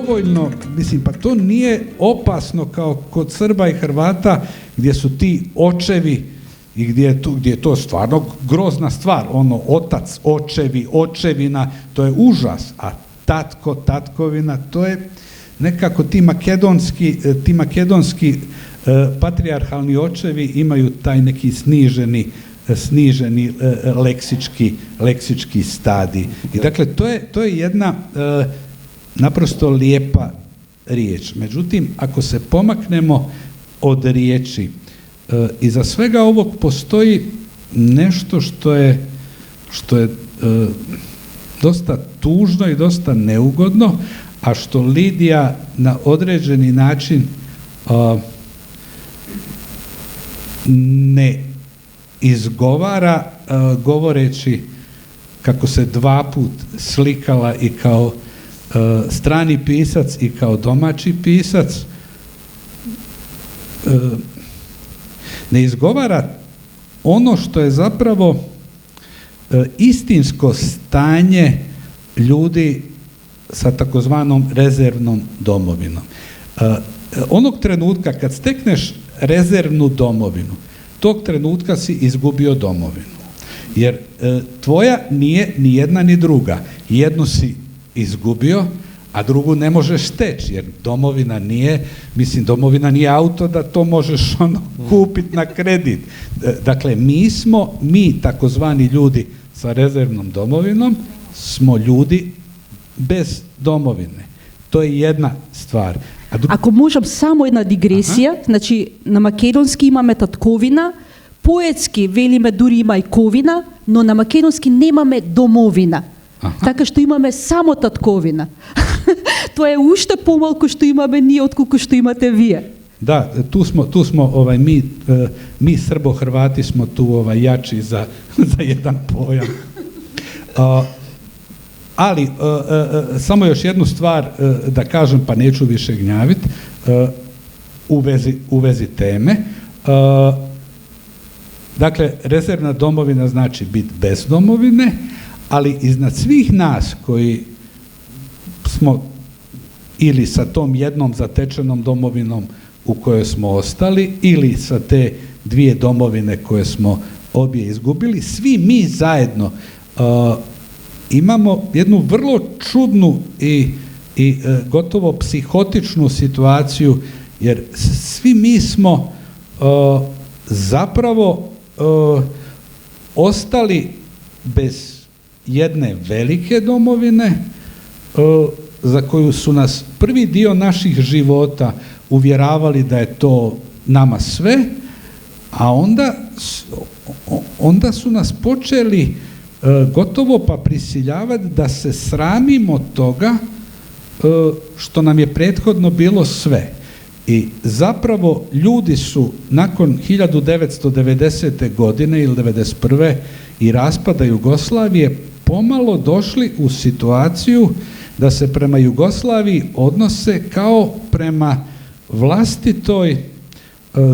dovoljno, mislim, pa to nije opasno kao kod Srba i Hrvata gdje su ti očevi i gdje je to stvarno grozna stvar, ono otac, očevi, očevina, to je užas, a tatko, tatkovina, to je nekako ti makedonski patrijarhalni očevi imaju taj neki sniženi leksički stadij. I dakle, to je jedna naprosto lijepa riječ. Međutim, ako se pomaknemo od riječi, iza svega ovog postoji nešto što je dosta tužno i dosta neugodno, a što Lidija na određeni način ne izgovara, govoreći kako se dva put slikala i kao strani pisac i kao domaći pisac. Ne izgovara ono što je zapravo istinsko stanje ljudi sa takozvanom rezervnom domovinom. Onog trenutka kad stekneš rezervnu domovinu, tog trenutka si izgubio domovinu. Jer tvoja nije ni jedna ni druga. Jednu si izgubio, a drugu ne možeš steći, jer domovina nije auto da to možeš kupiti na kredit. Dakle, mi takozvani ljudi sa rezervnom domovinom, smo ljudi bez domovine. To je jedna stvar. Ako možem samo jedna digresija, znači na makedonski imame tatkovina, poetski velime duri majkovina, no na makedonski nemame domovina. Така што имаме само татковина. Тоа е уште помалку што имаме ние отколку што имате вие. Da, tu smo mi Srbo-Hrvati smo tu jači za jedan pojam. Ali, samo još jednu stvar da kažem, pa neću više gnjaviti, u vezi teme. Dakle, rezervna domovina znači biti bez domovine, ali iznad svih nas koji smo ili sa tom jednom zatečenom domovinom u kojoj smo ostali ili sa te dvije domovine koje smo obje izgubili, svi mi zajedno imamo jednu vrlo čudnu i gotovo psihotičnu situaciju, jer svi mi smo zapravo ostali bez jedne velike domovine za koju su nas prvi dio naših života uvjeravali da je to nama sve, a onda su nas počeli gotovo pa prisiljavati da se sramimo toga što nam je prethodno bilo sve. I zapravo ljudi su nakon 1990. godine ili 1991. i raspada Jugoslavije pomalo došli u situaciju da se prema Jugoslaviji odnose kao prema vlastitoj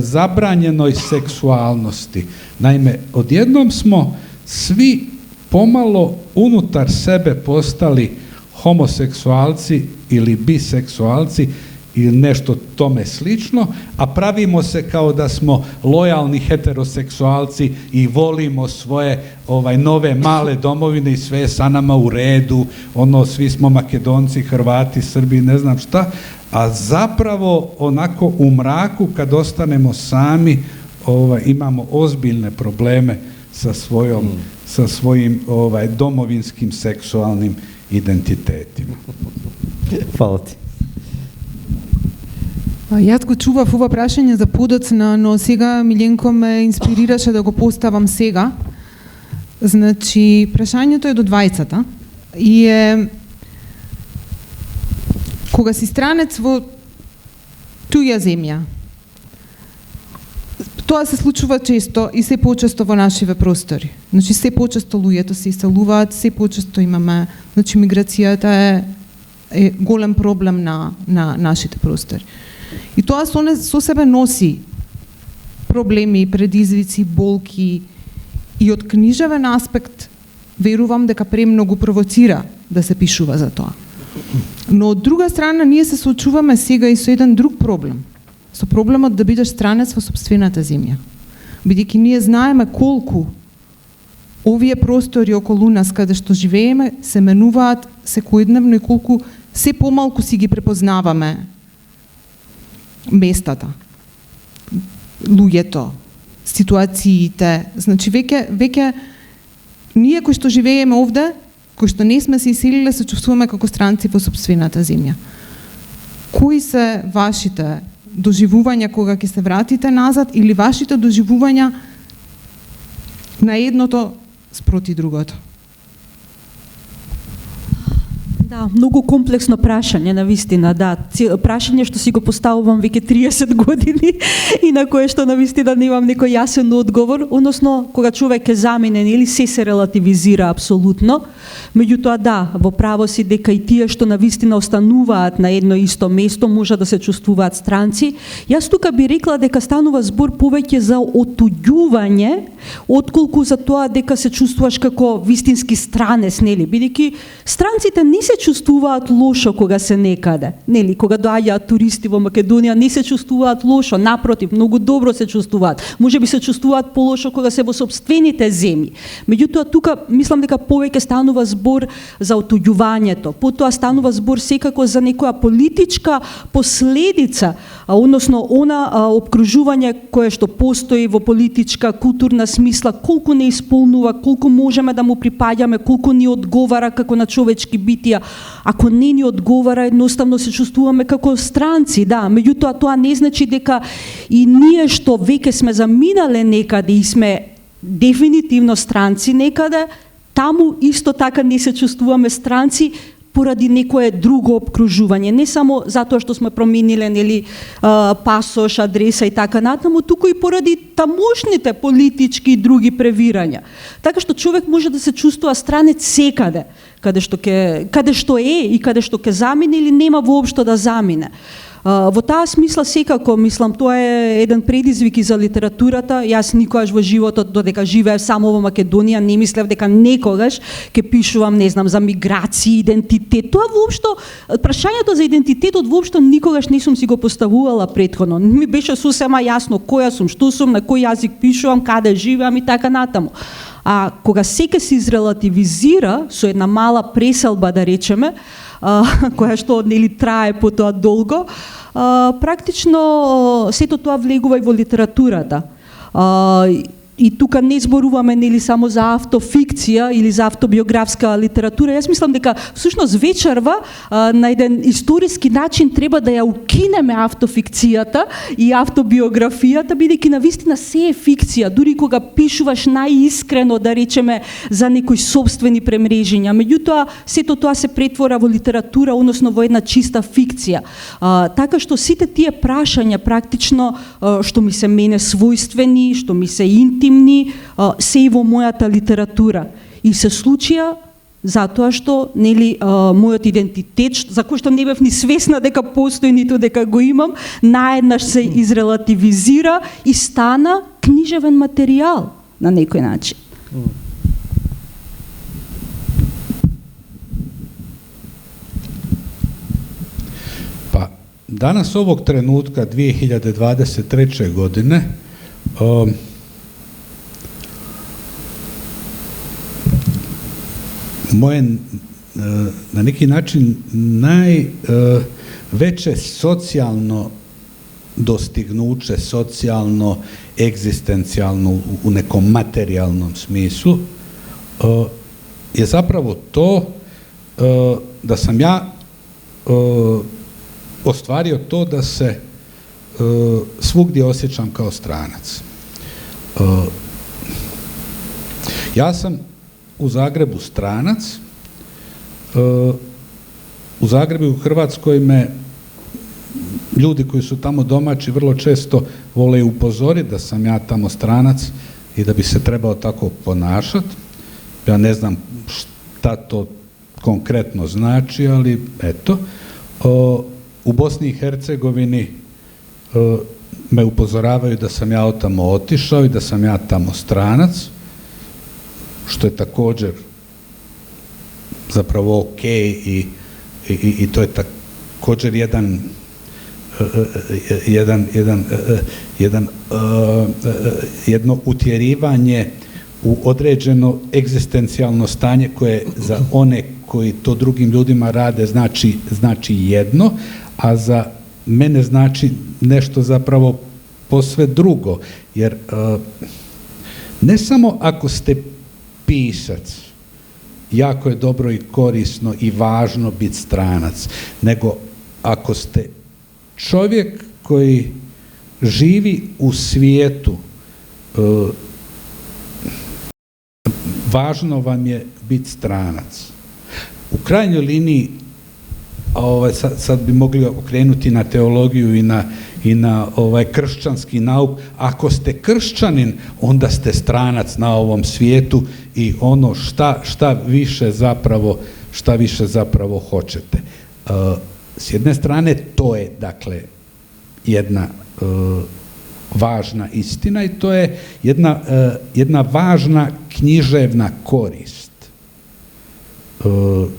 zabranjenoj seksualnosti. Naime, odjednom smo svi pomalo unutar sebe postali homoseksualci ili biseksualci ili nešto tome slično, a pravimo se kao da smo lojalni heteroseksualci i volimo svoje nove male domovine i sve je sa nama u redu, svi smo Makedonci, Hrvati, Srbi, ne znam šta, a zapravo onako u mraku kad ostanemo sami imamo ozbiljne probleme sa svojim domovinskim seksualnim identitetima. Hvala ti. Јас го чував ова прашање за подоцна, но сега Миленко ме инспирираше да го поставам сега. Значи, прашањето е до двајцата и е кога си странец во туја земја. Тоа се случува често и се почесто во нашиве простори. Значи, се почесто луѓето се иселуваат, се почесто имаме, значи, миграцијата е голем проблем на нашите простори. И тоа со себе носи проблеми, предизвици, болки и од книжевен аспект верувам дека премногу провоцира да се пишува за тоа. Но од друга страна, ние се соочуваме сега и со еден друг проблем. Со проблемот да бидеш странец во сопствената земја. Бидејќи ние знаеме колку овие простори околу нас, каде што живееме, се менуваат секојдневно и колку се помалку си ги препознаваме местата, луѓето, ситуациите. Значи, веќе ние кои што живееме овде, кои што не сме се иселиле, се чувствуваме како странци во сопствената земја. Кои се вашите доживувања кога ќе се вратите назад или вашите доживувања на едното спроти другото? Да, многу комплексно прашање, навистина, да. Прашање што си го поставувам веќе 30 години и на кое што навистина немам некој јасен одговор, односно кога човек е заменен или се релативизира апсолутно. Меѓутоа да, во право си дека и тие што навистина остануваат на едно исто место може да се чувствуваат странци. Јас тука би рекла дека станува збор повеќе за отуѓување, отколку за тоа дека се чувствуваш како вистински странец, нели? Бидејќи странците не се чувствуваат лошо кога се некаде. Нели, кога доаѓаат туристи во Македонија, не се чувствуваат лошо, напротив, многу добро се чувствуваат. Можеби се чувствуваат полошо кога се во сопствените земји. Меѓутоа тука мислам дека повеќе станува збор за отуѓувањето. Потоа станува збор секако за некоја политичка последица, односно она опкружување кое што постои во политичка, културна смисла, колку не исполнува, колку можеме да му припаѓаме, колку ни одговара како на човечки битија. Ако не ни одговара, едноставно се чувствуваме како странци, да. Меѓутоа тоа не значи дека и ние што веќе сме заминале некаде и сме дефинитивно странци некаде, таму исто така не се чувствуваме странци поради некое друго обкружување, не само затоа што сме промениле нели пасош, адреса и така натаму, туку и поради тамошните политички и други превирања. Така што човек може да се чувствува странец секаде, каде што е и каде што ќе замине или нема воопшто да замине. Во таа смисла секако, мислам, тоа е еден предизвик и за литературата. Јас никогаш во животот, додека живеев само во Македонија, не мислев дека некогаш ќе пишувам, не знам, за миграција, идентитет. Тоа воопшто, прашањето за идентитетот воопшто никогаш не сум си го поставувала претходно. Ми беше сосема јасно која сум, што сум, на кој јазик пишувам, каде живеам и така натаму. А кога секој се изрелативизира со една мала преселба, да речеме, која што нели трае потоа долго, практично сето тоа влегува и во литературата. И тука не зборуваме нели само за автофикција или за автобиографска литература. Јас мислам дека всушност вечерва на еден историски начин треба да ја укинеме автофикцијата и автобиографијата, бидејќи навистина се е фикција, дури кога пишуваш најискрено, да речеме, за некои собствени премрежења. Меѓутоа, сето тоа се претвора во литература, односно во една чиста фикција. Така што сите тие прашања практично што ми се мене својствени, што ми се интимни, се и во мојата литература. И се случија затоа што нели мојот идентитет, за кој што не бев ни свесна дека постои, ниту дека го имам, наеднаш се изрелативизира и стана книжевен материјал на некој начин. Па, danas ovog trenutka 2023. godine moje na neki način najveće socijalno dostignuće, socijalno, egzistencijalno u nekom materijalnom smislu je zapravo to da sam ja ostvario to da se svugdje osjećam kao stranac. Ja sam u Zagrebu stranac, u Zagrebu i u Hrvatskoj me ljudi koji su tamo domaći vrlo često vole upozoriti da sam ja tamo stranac i da bi se trebao tako ponašati. Ja ne znam šta to konkretno znači, ali eto. U Bosni i Hercegovini me upozoravaju da sam ja od tamo otišao i da sam ja tamo stranac, što je također zapravo ok i i to je također jedno utjerivanje u određeno egzistencijalno stanje koje za one koji to drugim ljudima rade znači jedno, a za mene znači nešto zapravo posve drugo, jer ne samo ako ste pisac, jako je dobro i korisno i važno biti stranac, nego ako ste čovjek koji živi u svijetu, važno vam je biti stranac. U krajnjoj liniji, sad bi mogli okrenuti na teologiju i na kršćanski nauk, ako ste kršćanin, onda ste stranac na ovom svijetu i ono šta više zapravo hoćete. S jedne strane, to je dakle jedna važna istina i to je jedna važna književna korist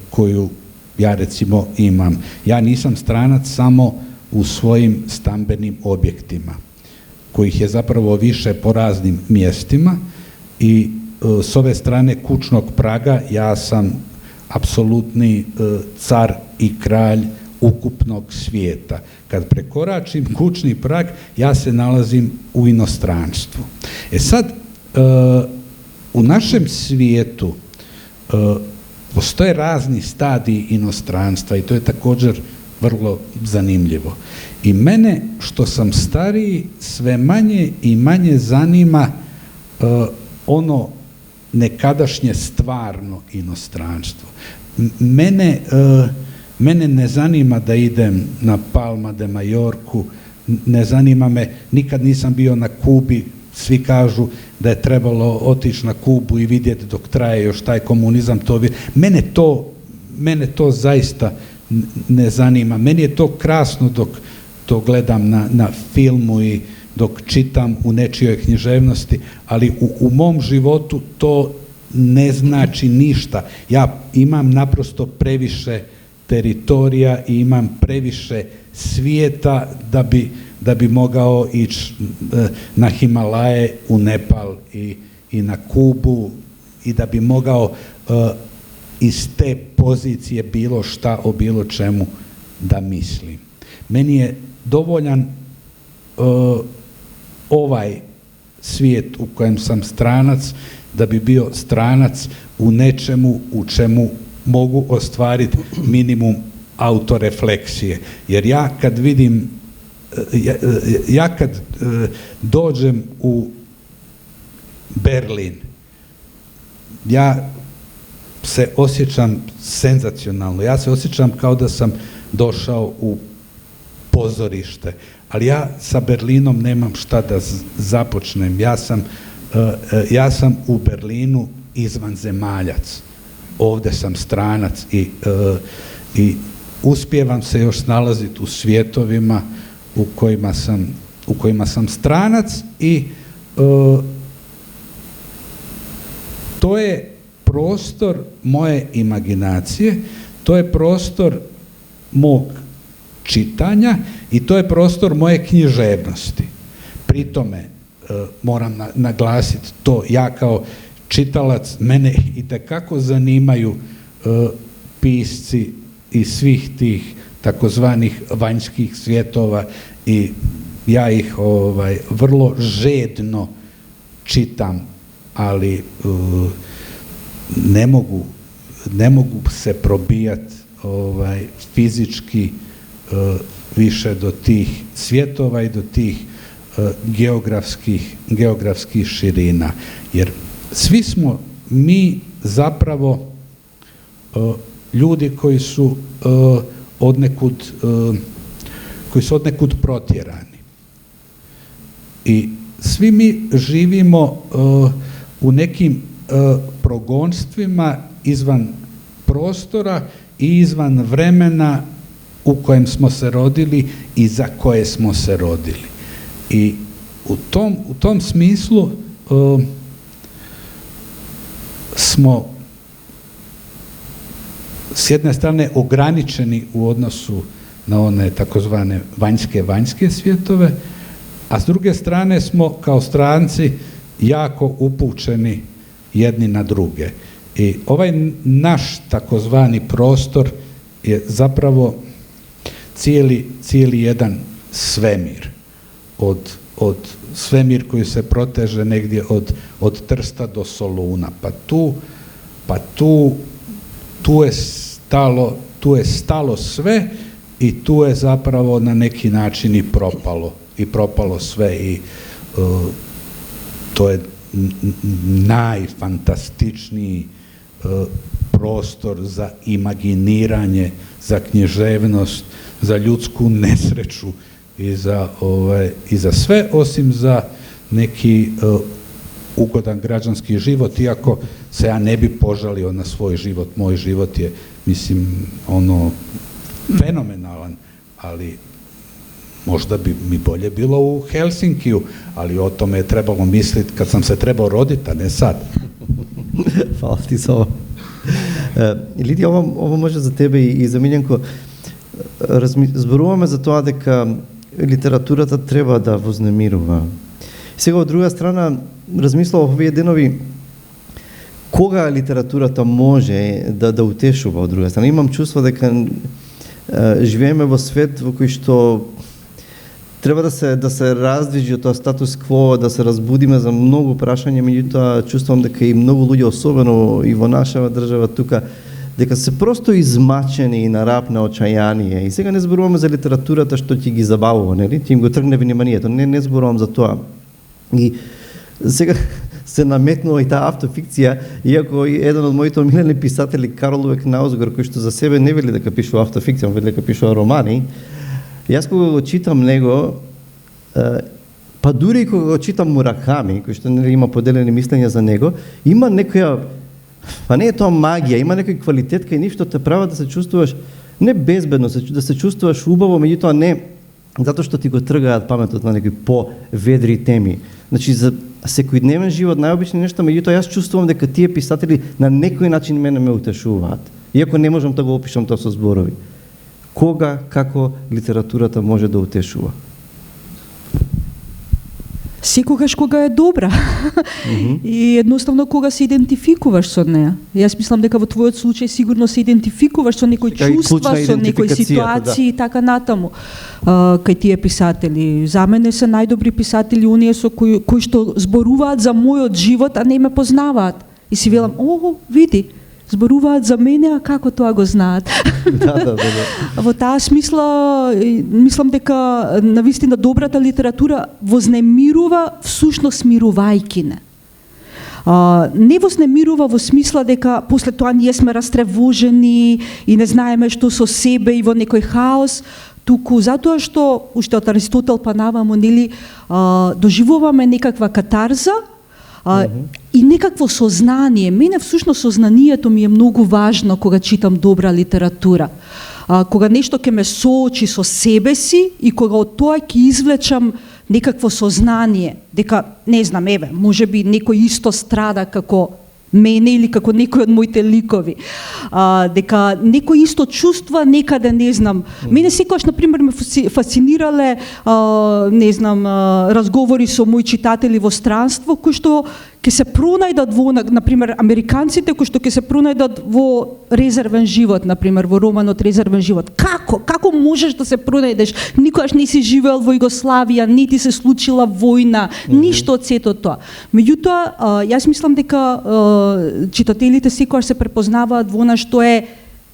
koju ja recimo imam. Ja nisam stranac samo u svojim stambenim objektima, kojih je zapravo više po raznim mjestima i s ove strane kućnog praga ja sam apsolutni car i kralj ukupnog svijeta. Kad prekoračim kućni prag, ja se nalazim u inostranstvu. Sad, u našem svijetu postoje razni stadiji inostranstva i to je također vrlo zanimljivo. I mene, što sam stariji, sve manje i manje zanima ono nekadašnje stvarno inostranstvo. Mene ne zanima da idem na Palma de Majorku, ne zanima me, nikad nisam bio na Kubi, svi kažu da je trebalo otići na Kubu i vidjeti dok traje još taj komunizam. Mene to zaista ne zanima. Meni je to krasno dok to gledam na filmu i dok čitam u nečijoj književnosti, ali u mom životu to ne znači ništa. Ja imam naprosto previše teritorija i imam previše svijeta da bi mogao ići na Himalaje, u Nepal i na Kubu i da bi mogao iz te pozicije bilo šta o bilo čemu da mislim. Meni je dovoljan ovaj svijet u kojem sam stranac da bi bio stranac u nečemu u čemu mogu ostvariti minimum autorefleksije. Jer ja kad vidim, ja kad dođem u Berlin, ja se osjećam senzacionalno. Ja se osjećam kao da sam došao u pozorište. Ali ja sa Berlinom nemam šta da započnem. Ja sam u Berlinu izvanzemaljac. Ovdje sam stranac i uspijevam se još snalaziti u svijetovima u kojima sam stranac i to je prostor moje imaginacije, to je prostor mog čitanja i to je prostor moje književnosti. Pri tome moram naglasiti to, ja kao čitalac, mene itekako zanimaju pisci iz svih tih takozvanih vanjskih svjetova i ja ih vrlo žedno čitam, ali ne mogu se probijati fizički više do tih svjetova i do tih geografskih širina. Jer svi smo mi zapravo ljudi koji su odnekud protjerani. I svi mi živimo u nekim progonstvima izvan prostora i izvan vremena u kojem smo se rodili i za koje smo se rodili. I u tom smislu smo s jedne strane ograničeni u odnosu na one takozvane vanjske svjetove, a s druge strane smo kao stranci jako upućeni jedni na druge. I ovaj naš takozvani prostor je zapravo cijeli jedan svemir, od svemir koji se proteže negdje od Trsta do Soluna, pa tu je stalo sve i tu je zapravo na neki način i propalo sve i to je najfantastičniji prostor za imaginiranje, za književnost, za ljudsku nesreću i za sve, osim za neki ugodan građanski život, iako se ja ne bi požalio na svoj život. Moj život je, mislim, fenomenalan, ali možda bi mi bolje bilo u Helsinkiju, ali o tome je trebalo misliti kad sam se trebao roditi, a ne sad. Hvala ti za ovo. Lidija, ovo može za tebe i za Miljenko. Зборуваме за тоа дека литературата треба да вознемирува. Сега, од друга страна, размислував овие денови кога литературата може да утешува, од друга страна. Имам чувство дека живееме во свет во кој што треба да се раздвижи од тоа статус кво, да се разбудиме за многу прашања, меѓутоа чувствувам дека и многу луѓе, особено и во нашава држава тука, дека се просто измачени и на рап на очајание. И сега не зборуваме за литературата што ќе ги забавува, нели? Ќе им го тргне вниманието. Не зборувам за тоа. И сега се наметнува и таа автофикција, иако еден од моите омилени писатели, Карл Увек Наусгор, кој што за себе не вели дека пишува автофикција, он вели дека пишува романи, јас кога го читам него, па дури и кога го читам Мураками, кој што нели има поделени мислења за него, има некоја, па не е тоа магија, има некој квалитет кај нив што те права да се чувствуваш не безбедно, да се чувствуваш убаво, меѓутоа не затоа што ти го тргаат паметот на некои поведри теми. Значи, за секојдневен живот, најобични нешта, меѓутоа јас чувствувам дека тие писатели на некој начин мене ме утешуваат. Иако не можам да го опишам тоа со зборови. Кога, како литературата може да утешува? Секогаш кога е добра. И едноставно кога се идентификуваш со неа. Јас мислам дека во твојот случај сигурно се идентификуваш со некои чувства, со некои ситуации и така натаму. Кај тие писатели. За мене се најдобри писатели оние со кои што зборуваат за мојот живот, а не ме познаваат. И си велам, види, зборуваат за мене, а како тоа го знаат? Да. Во таа смисла, мислам дека навистина добрата литература вознемирува, всушност мирувајки не. Не вознемирува во смисла дека после тоа ние сме растревожени и не знаеме што со себе и во некој хаос, туку затоа што, уште од Аристотел па наваму, нели, доживуваме некаква катарза, и некакво сознание. Мене всушност сознанието ми е многу важно кога читам добра литература. Кога нешто ќе ме соочи со себе си и кога од тоа ќе извлечам некакво сознание, дека, не знам, можеби некој исто страда како мене или како некој од моите ликови. Дека некој исто чувства некаде, не знам. Мене секогаш, например, ме фасцинирале, не знам, разговори со мои читатели во странство, кои што ќе се пронајдат во, например, американците кои што ќе се пронајдат во Резервен живот, например, во романот Резервен живот. Како можеш да се пронајдеш? Никогаш не си живеел во Југославија, не ти се случила војна, ништо од сето тоа. Меѓутоа, јас мислам дека читателите секогаш се препознаваат во она што е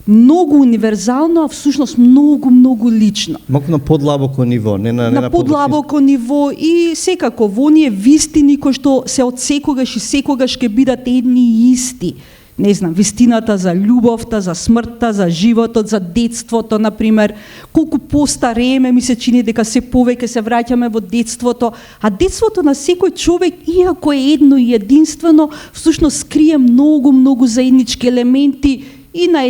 многу универзално, а всушност многу лично. Малку на подлабоко ниво, не на подлабоко ниво и секако во оние вистини кои што се од секогаш и секогаш ќе бидат едни и исти. Не знам, вистината за љубовта, за смртта, за животот, за детството, например. Колку постарееме, ми се чини дека се повеќе се враќаме во детството, а детството на секој човек, иако е едно и единствено, всушност скрие многу заеднички елементи и на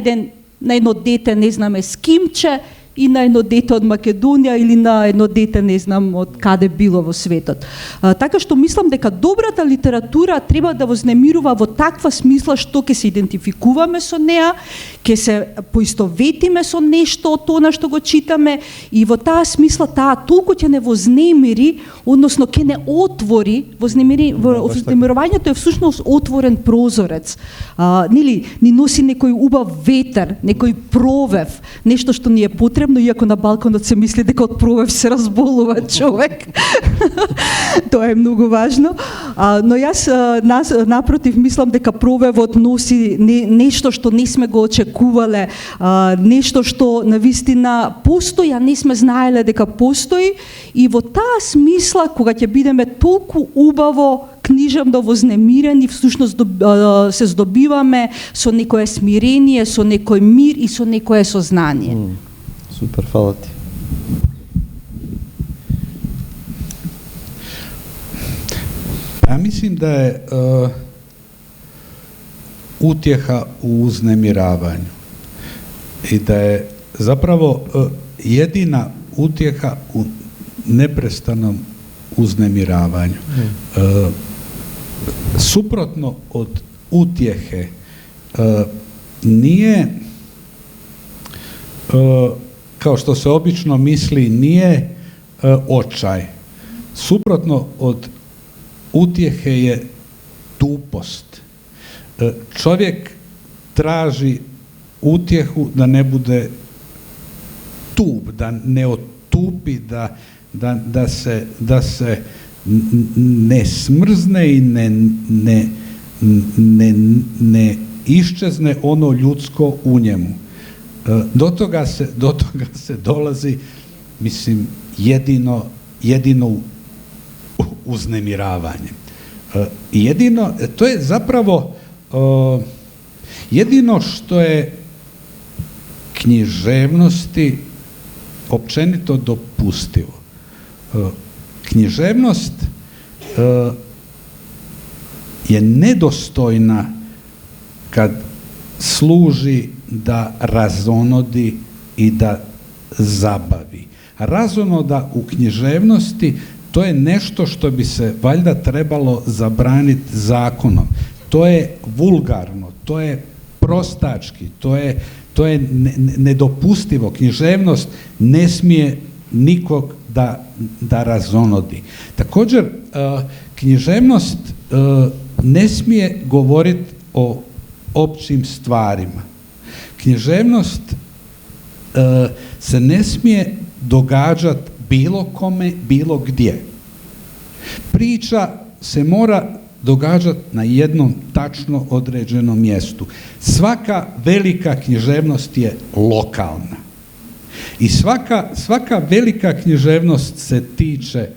едно дете, не знаме, скимче, i na jedno dete od Makedonija ili na jedno dete, ne znam, od kade bilo vo sветот. Така што мислам дека добрата литература треба да вознемирува во таква смисла што ќе се идентификуваме со неа, ќе се поистоветиме со нешто од тоа што го читаме и во таа смисла таа толку ќе не вознемири, односно ќе не отвори, вознемирувањето е всушност отворен прозорец. Нели, ни носи некој убав ветер, некој провев, нешто што ни е потребно, иако на балконот се мисли дека од провев се разболува човек. Тоа е многу важно. Но јас напротив мислам дека провевот носи нешто што не сме го очекувале, нешто што навистина постои, а не сме знаеле дека постои, и во таа смисла кога ќе бидеме толку убаво книжевно вознемирени, всушност се здобиваме со некое смирение, со некој мир и со некое сознание. Супер, фала ти. Ja mislim da je utjeha u uznemiravanju i da je zapravo jedina utjeha u neprestanom uznemiravanju. Suprotno od utjehe nije, kao što se obično misli, nije očaj. Suprotno od utjehe je tupost. Čovjek traži utjehu da ne bude tup, da ne otupi, da se ne smrzne i ne iščezne ono ljudsko u njemu. Do toga se dolazi, mislim, jedino uznemiravanje. Jedino, to je zapravo jedino što je književnosti općenito dopustivo. Književnost je nedostojna kad služi da razonodi i da zabavi. Razonoda u književnosti to je nešto što bi se valjda trebalo zabraniti zakonom. To je vulgarno, to je prostački, to je nedopustivo. Književnost ne smije nikog da razonodi. Također, književnost ne smije govoriti o općim stvarima. Književnost se ne smije događati bilo kome, bilo gdje. Priča se mora događati na jednom tačno određenom mjestu. Svaka velika književnost je lokalna. I svaka velika književnost se tiče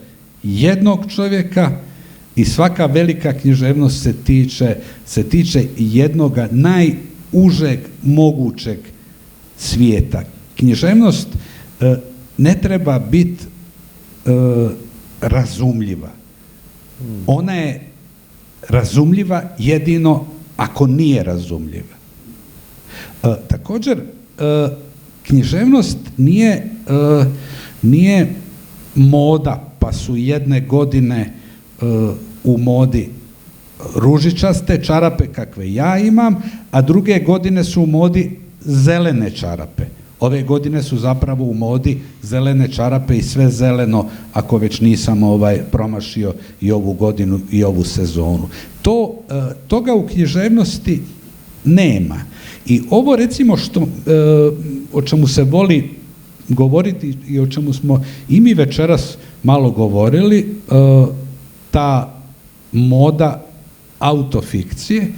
jednog čovjeka i svaka velika književnost se tiče jednoga najužeg mogućeg svijeta. Književnost ne treba biti razumljiva. Ona je razumljiva jedino ako nije razumljiva. Također, književnost nije moda, pa su jedne godine u modi ružičaste čarape kakve ja imam, a druge godine su u modi zelene čarape. Ove godine su zapravo u modi zelene čarape i sve zeleno, ako već nisam promašio i ovu godinu i ovu sezonu. Toga u književnosti nema. I ovo recimo o čemu se voli govoriti i o čemu smo i mi večeras malo govorili, ta moda autofikcije,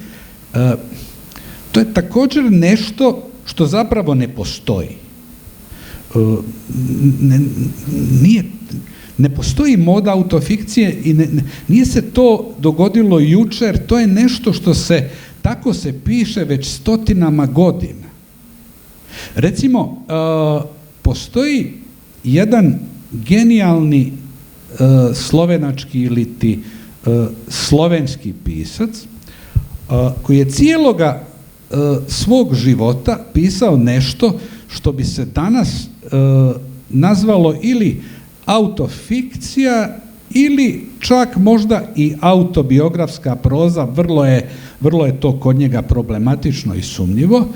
to je također nešto što zapravo ne postoji. Ne postoji moda autofikcije i nije se to dogodilo jučer, to je nešto što se, tako se piše već stotinama godina. Recimo, postoji jedan genijalni slovenački iliti slovenski pisac koji je cijeloga svog života pisao nešto što bi se danas nazvalo ili autofikcija ili čak možda i autobiografska proza, vrlo je to kod njega problematično i sumnjivo,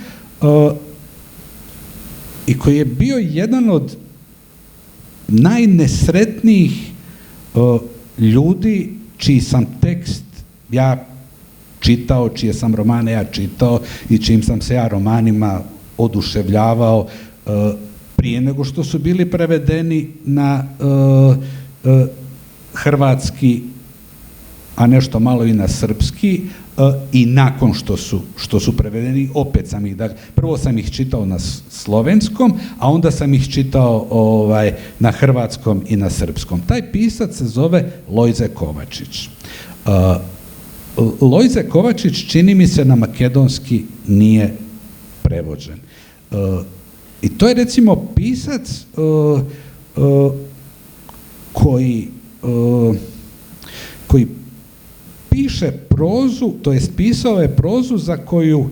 i koji je bio jedan od najnesretnijih ljudi čiji sam tekst ja čitao, čije sam romane ja čitao i čijim sam se ja romanima oduševljavao prije nego što su bili prevedeni na hrvatski, a nešto malo i na srpski, i nakon što su prevedeni, opet sam ih, prvo sam ih čitao na slovenskom, a onda sam ih čitao na hrvatskom i na srpskom. Taj pisac se zove Lojze Kovačić. Lojze Kovačić, čini mi se, na makedonski nije prevođen. I to je recimo pisac koji piše prozu, to jest pisao je prozu za koju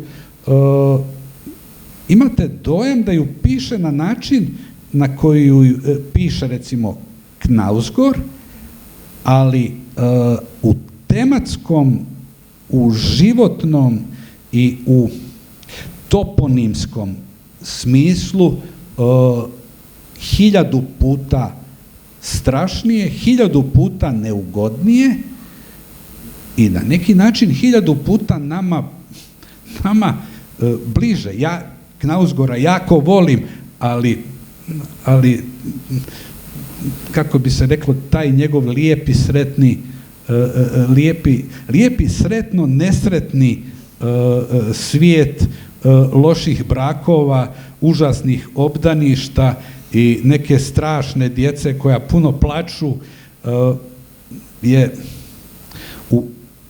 imate dojam da ju piše na način na koji ju piše recimo Knausgård, ali u tematskom, u životnom i u toponimskom smislu 1000 puta strašnije, 1000 puta neugodnije i na neki način 1000 puta nama bliže. Ja Knausgårda jako volim, ali kako bi se reklo, taj njegov lijepi, sretni, lijepi, sretno, nesretni svijet loših brakova, užasnih obdaništa i neke strašne djece koja puno plaču je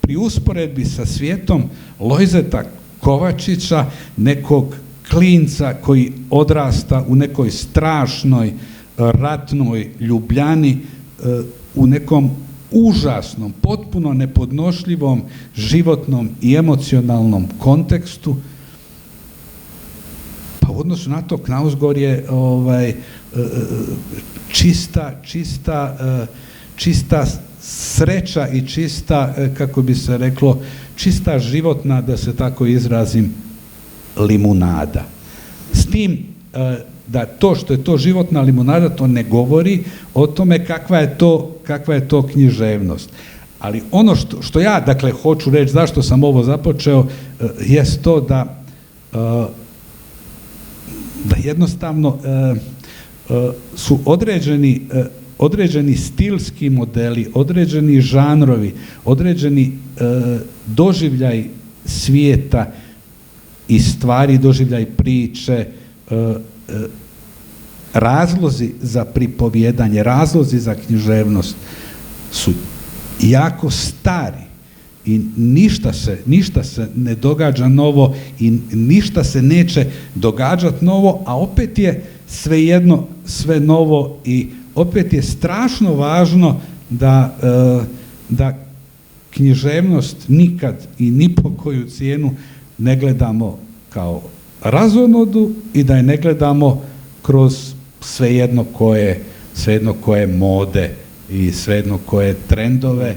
pri usporedbi sa svijetom Lojzeta Kovačića, nekog klinca koji odrasta u nekoj strašnoj ratnoj Ljubljani, u nekom užasnom, potpuno nepodnošljivom životnom i emocionalnom kontekstu. Pa u odnosu na to Knausgård je čista sreća i čista, kako bi se reklo, čista životna, da se tako izrazim, limunada. S tim da to što je to životna limunada, to ne govori o tome kakva je to književnost. Ali ono što ja, dakle, hoću reći, zašto sam ovo započeo, jest to da jednostavno su određeni stilski modeli, određeni žanrovi, određeni doživljaj svijeta i stvari, doživljaj priče, razlozi za pripovjedanje, razlozi za književnost su jako stari i ništa se ne događa novo i ništa se neće događati novo, a opet je svejedno sve novo i opet je strašno važno da književnost nikad i ni po koju cijenu ne gledamo kao razonodu i da je ne gledamo kroz svejedno koje mode i svejedno koje trendove,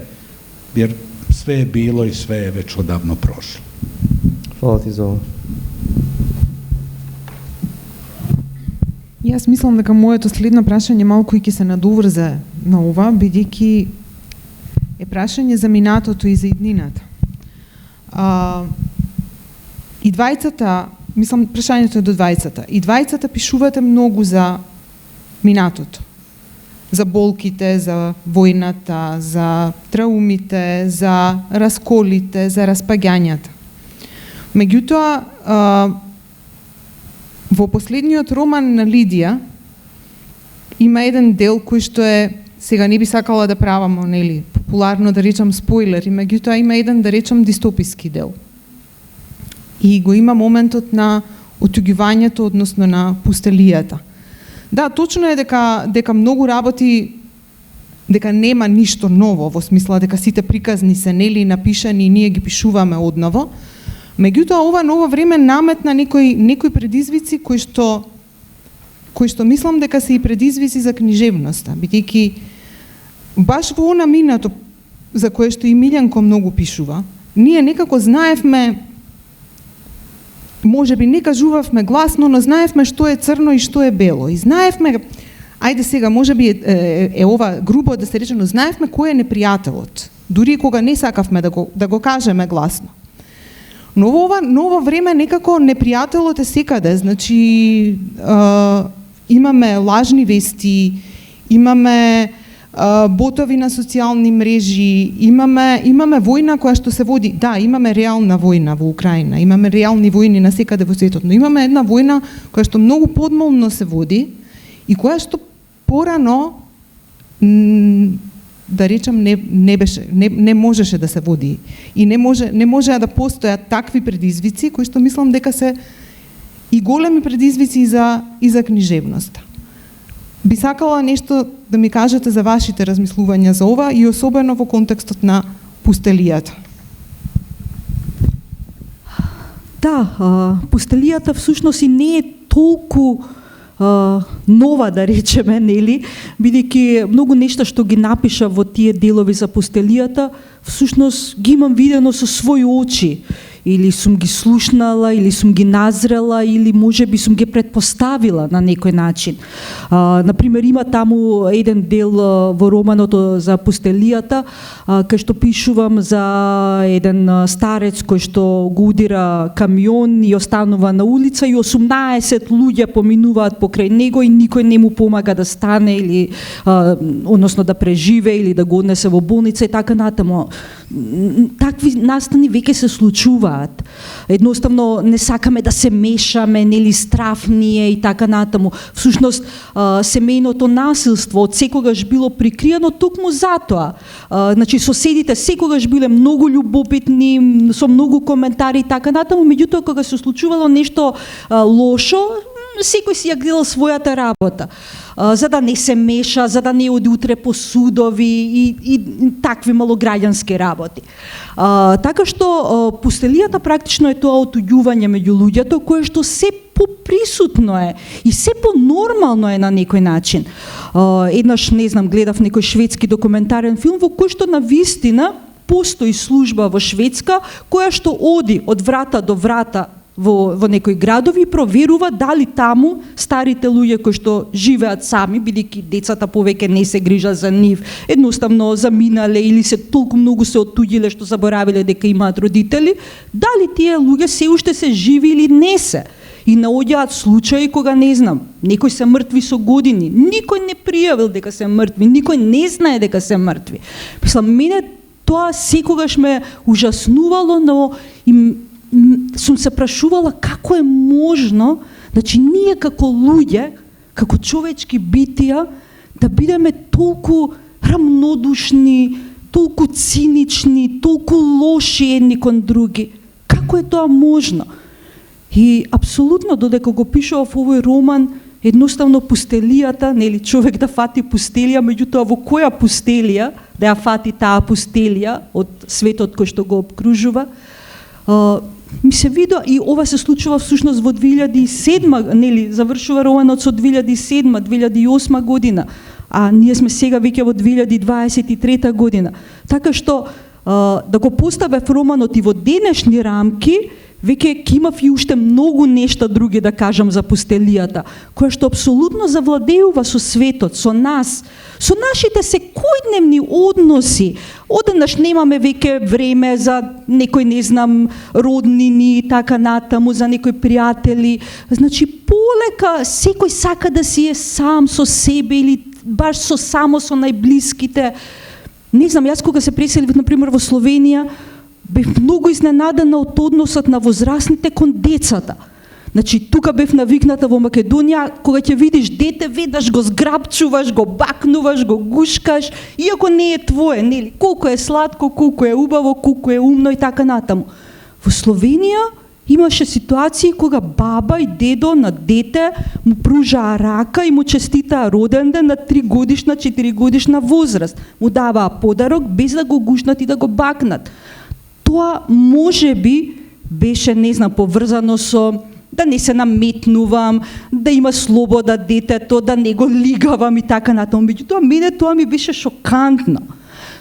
jer sve je bilo i sve je već odavno prošlo. Hvala ti za ovo. Jaz mislim, da moje slednje vprašanje malko ki se nadvrze na ova, бидејќи je vprašanje za минатото и за иднината. И двајцата, мислам, прашањето е до двајцата. И двајцата пишувате многу за минатото. За болките, за војната, за траумите, за расколите, за распаѓањата. Меѓутоа, во последниот роман на Лидија има еден дел кој што е, сега не би сакала да правам, нели, популарно да речам спойлер, и меѓутоа има еден, да речам, дистописки дел. И го има моментот на отуѓувањето, односно на пустелијата. Да, точно е дека многу работи, дека нема ништо ново, во смисла дека сите приказни се нели напишани и ние ги пишуваме одново. Меѓутоа, ова ново време наметна некои предизвици кои кои што мислам дека се и предизвици за книжевноста, бидејќи баш во она минато за кое што и Милјанко многу пишува, ние некако знаевме, можеби не кажувавме гласно, но знаевме што е црно и што е бело. И знаевме, ајде сега, можеби е ова грубо да се рече, но знаевме кој е непријателот, дури кога не сакавме да го кажеме гласно. Но во ова ново време некако непријателот е секаде, значи имаме лажни вести, имаме ботови на социјални мрежи, имаме војна која што се води, да, имаме реална војна во Украина, имаме реални војни на секаде во светот, но имаме една војна која што многу подмолно се води и која што порано да речам не можеше да се води и не можеа да постојат такви предизвици кои што мислам дека се и големи предизвици и за книжевноста. Би сакала нешто да ми кажете за вашите размислувања за ова и особено во контекстот на пустелијата. Да, пустелијата всушност и не е толку нова, да речеме, нели, бидејќи многу нешта што ги напиша во тие делови за пустелијата, всушност ги имам видено со своји очи. Или сум ги слушнала, или сум ги назрела, или можеби сум ги предпоставила на некој начин. Например, има таму еден дел во романото за пустелијата, кај што пишувам за еден старец кој што го удира камион и останува на улица и 18 луѓе поминуваат покрај него и никој не му помага да стане или односно да преживе или да го однесе во болница и така натаму. Такви настани веќе се случуваат. Едноставно не сакаме да се мешаме, нели страф ни е и така натаму. Всушност семејното насилство од секогаш било прикриено токму затоа. Значи соседите секогаш биле многу љубопитни, со многу коментари и така натаму, меѓутоа кога се случувало нешто лошо, секој си ја гледал својата работа. За да не се меша, за да не оди утре по судови и такви малограѓански работи. Така што пустелијата практично е тоа отуѓување меѓу луѓето кое што се поприсутно е и се понормално е на некој начин. Еднаш, не знам, гледав некој шведски документарен филм во кој што на вистина постои служба во Шведска која што оди од врата до врата во некои градови и проверува дали таму старите луѓе кои што живеат сами, бидејќи децата повеќе не се грижат за нив, едноставно заминале или се толку многу се оттуѓиле што заборавиле дека имаат родители, дали тие луѓе се уште се живи или не се. И наоѓаат случаи кога, не знам, некои се мртви со години, никој не пријавил дека се мртви, никој не знае дека се мртви. Мислам, мене тоа секогаш ме ужаснувало, но сум се прашувала како е можно, значи ние како луѓе, како човечки битија, да бидеме толку рамнодушни, толку цинични, толку лоши едни кон други. Како е тоа можно? И апсолутно додека го пишував овој роман, едноставно пустелијата, нели човек да фати пустелија, меѓутоа во која пустелија да ја фати таа пустелија од светот кој што го обкружува, ми се вида и ова се случува всушност во 2007, нели завршува романот со 2007-2008 година, а ние сме сега веќе во 2023 година. Така што да го поставев романот и во денешни рамки, веќе ќе имав и уште многу нешта други да кажам за пустелијата, која што апсолутно завладеува со светот, со нас, со нашите секојдневни односи. Одеднаш немаме веќе време за некој, не знам, роднини и така натаму, за некои пријатели. Значи, полека секој сака да си е сам со себе или баш само со најблиските. Не знам, јас кога се преселив, например, во Словенија, бев многу изненадена од односот на возрастните кон децата. Значи, тука бев навикната во Македонија, кога ќе видиш дете, веднаш го зграбчуваш, го бакнуваш, го гушкаш, иако не е твое, нели? Колку е сладко, колку е убаво, колку е умно и така натаму. Во Словенија имаше ситуации кога баба и дедо на дете му пружаа рака и му честитаа роден ден на 3 годишна, 4 годишна возраст. Му даваа подарок без да го гушнат и да го бакнат. Тоа можеби беше, не знам, поврзано со да не се наметнувам, да има слобода детето, да не го лигавам и така натаму. Меѓутоа, мене тоа ми беше шокантно.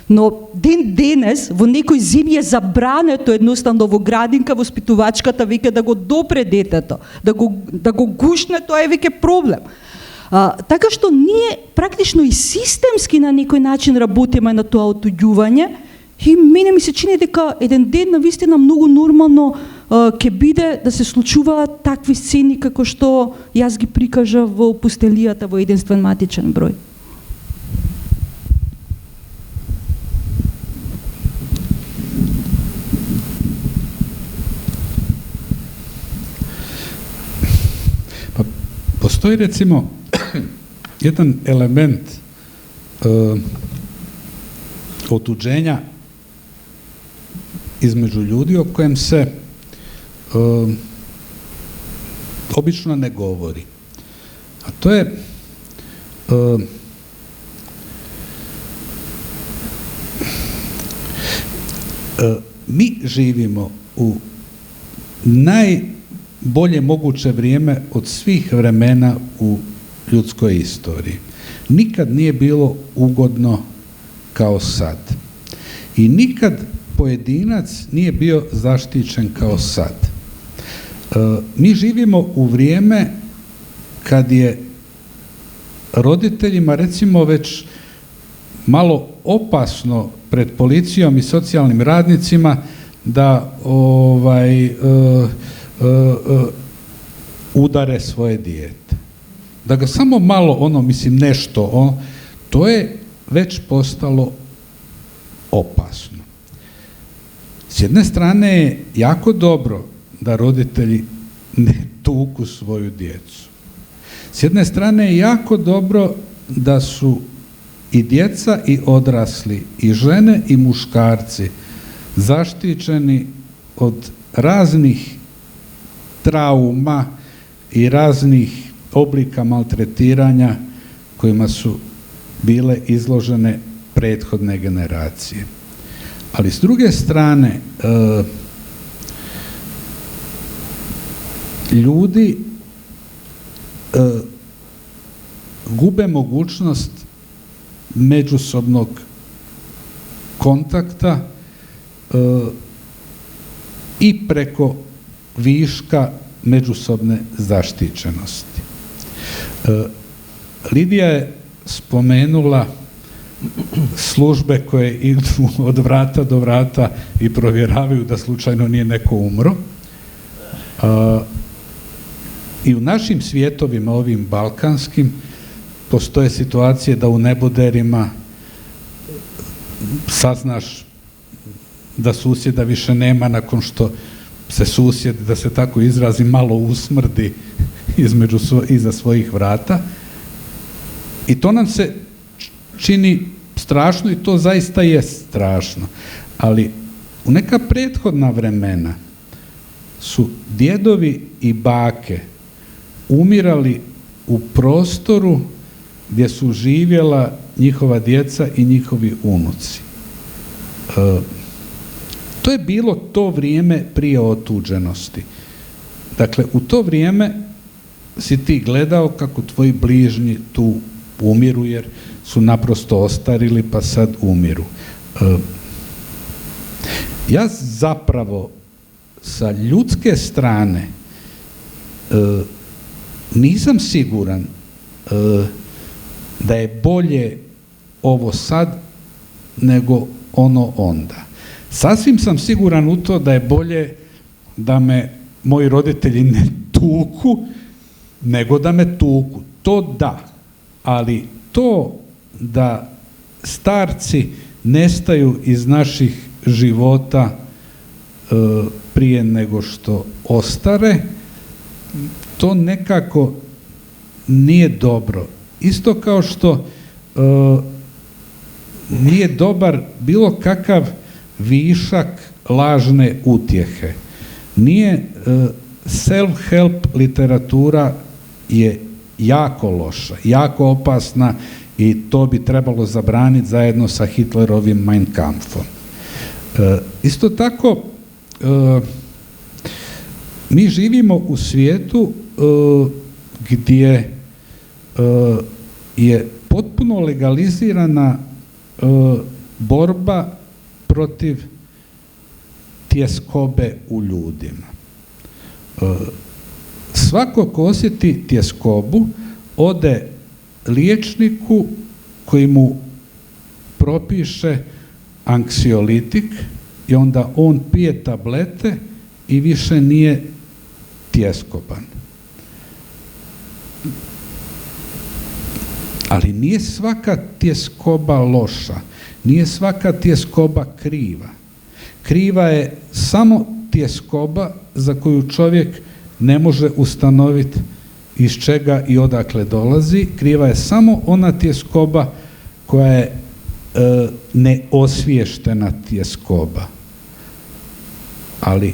Но денес во некој земји е забрането едноставно во градинка, воспитувачката веќе да го допре детето, да го гушне, тоа е веќе проблем. Така што ние практично и системски на некој начин работиме на тоа отуѓување и мене ми се чини дека еден ден навистина многу нормално ќе биде да се случуваат такви сцени како што јас ги прикажа во пустелијата во единствен матичен број. Postoji recimo jedan element otuđenja između ljudi o kojem se obično ne govori. A to je mi živimo u najbolje moguće vrijeme od svih vremena u ljudskoj istoriji. Nikad nije bilo ugodno kao sad. I nikad pojedinac nije bio zaštićen kao sad. Mi živimo u vrijeme kad je roditeljima recimo već malo opasno pred policijom i socijalnim radnicima da udare svoje dijete. Da ga samo malo nešto, to je već postalo opasno. S jedne strane je jako dobro da roditelji ne tuku svoju djecu. S jedne strane je jako dobro da su i djeca i odrasli, i žene i muškarci zaštićeni od raznih trauma i raznih oblika maltretiranja kojima su bile izložene prethodne generacije. Ali s druge strane, ljudi gube mogućnost međusobnog kontakta i preko viška međusobne zaštićenosti. Lidija je spomenula službe koje idu od vrata do vrata i provjeravaju da slučajno nije neko umro. I u našim svijetovima, ovim balkanskim, postoje situacije da u neboderima saznaš da susjeda više nema nakon što se susjed, da se tako izrazi, malo usmrdi iza svojih vrata. I to nam se čini strašno i to zaista je strašno. Ali u neka prethodna vremena su djedovi i bake umirali u prostoru gdje su živjela njihova djeca i njihovi unuci. To je bilo to vrijeme prije otuđenosti. Dakle, u to vrijeme si ti gledao kako tvoji bližnji tu umiru jer su naprosto ostarili pa sad umiru. Ja zapravo sa ljudske strane nisam siguran da je bolje ovo sad nego ono onda. Sasvim sam siguran u to da je bolje da me moji roditelji ne tuku nego da me tuku. To da, ali to da starci nestaju iz naših života prije nego što ostare, to nekako nije dobro. Isto kao što nije dobar bilo kakav višak lažne utjehe. Nije self-help literatura je jako loša, jako opasna i to bi trebalo zabraniti zajedno sa Hitlerovim Mein Kampfom. Isto tako, Mi živimo u svijetu gdje je potpuno legalizirana borba protiv tjeskobe u ljudima. Svako ko osjeti tjeskobu ode liječniku koji mu propiše anksiolitik i onda on pije tablete i više nije tjeskoban. Ali nije svaka tjeskoba loša, nije svaka tjeskoba kriva. Kriva je samo tjeskoba za koju čovjek ne može ustanoviti iz čega i odakle dolazi. Kriva je samo ona tjeskoba koja je neosviještena tjeskoba. Ali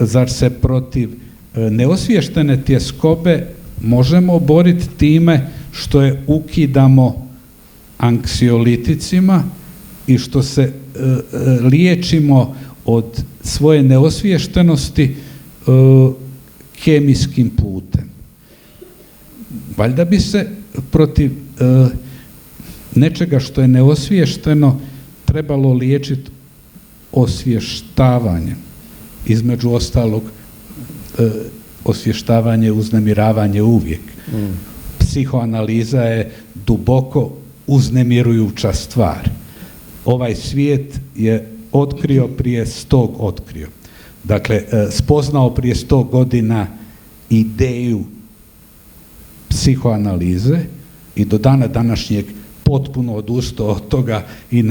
zar se protiv neosviještene tjeskobe možemo boriti time što je ukidamo anksioliticima i što se liječimo od svoje neosviještenosti kemijskim putem? Valjda bi se protiv nečega što je neosviješteno trebalo liječiti osvještavanjem. Između ostalog, osvještavanje, uznemiravanje uvijek. Psihoanaliza je duboko uznemirujuća stvar. Ovaj svijet je spoznao prije 100 godina ideju psihoanalize i do dana današnjeg potpuno odustao od toga i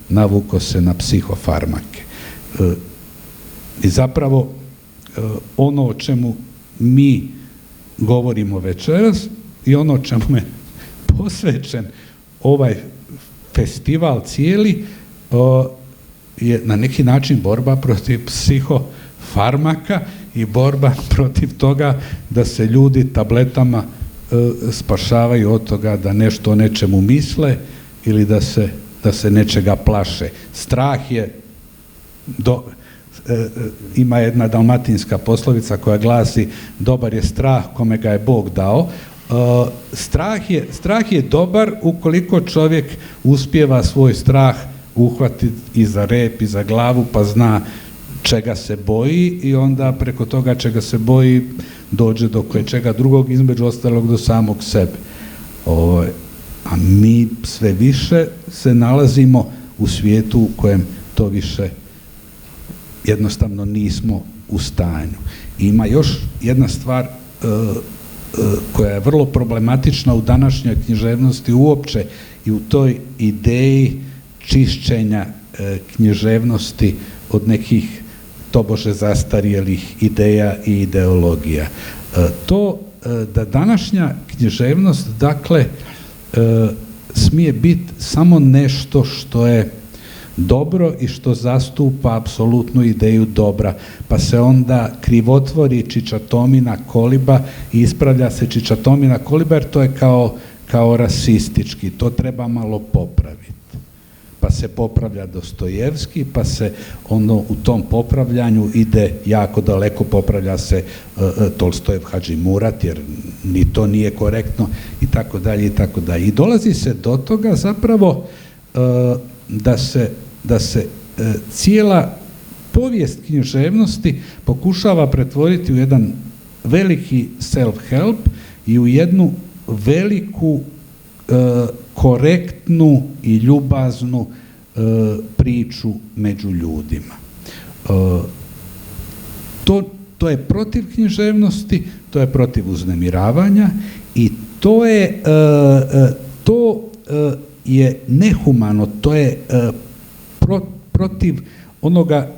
navuko se na psihofarmake. I zapravo ono o čemu mi govorimo večeras i ono o čemu je posvećen ovaj festival cijeli je na neki način borba protiv psihofarmaka i borba protiv toga da se ljudi tabletama spašavaju od toga da nešto o nečemu misle ili da se nečega plaše. Strah je ima jedna dalmatinska poslovica koja glasi: dobar je strah kome ga je Bog dao. Strah je dobar ukoliko čovjek uspijeva svoj strah uhvatiti i za rep i za glavu, pa zna čega se boji i onda preko toga čega se boji dođe do čega drugog, između ostalog do samog sebe. A mi sve više se nalazimo u svijetu u kojem to više jednostavno nismo u stanju. Ima još jedna stvar koja je vrlo problematična u današnjoj književnosti uopće i u toj ideji čišćenja književnosti od nekih tobože zastarjelih ideja i ideologija. To da današnja književnost, dakle, smije biti samo nešto što je dobro i što zastupa apsolutnu ideju dobra, pa se onda krivotvori Čičatomina koliba i ispravlja se Čičatomina koliba jer to je kao rasistički, to treba malo popraviti. Pa se popravlja Dostojevski, pa se ono u tom popravljanju ide jako daleko, popravlja se Tolstojev Hadžimurat jer ni to nije korektno i tako dalje i tako dalje. I dolazi se do toga zapravo da se cijela povijest književnosti pokušava pretvoriti u jedan veliki self-help i u jednu veliku korektnu i ljubaznu priču među ljudima. To je protiv književnosti, to je protiv uznemiravanja i to je nehumano, to je protiv onoga,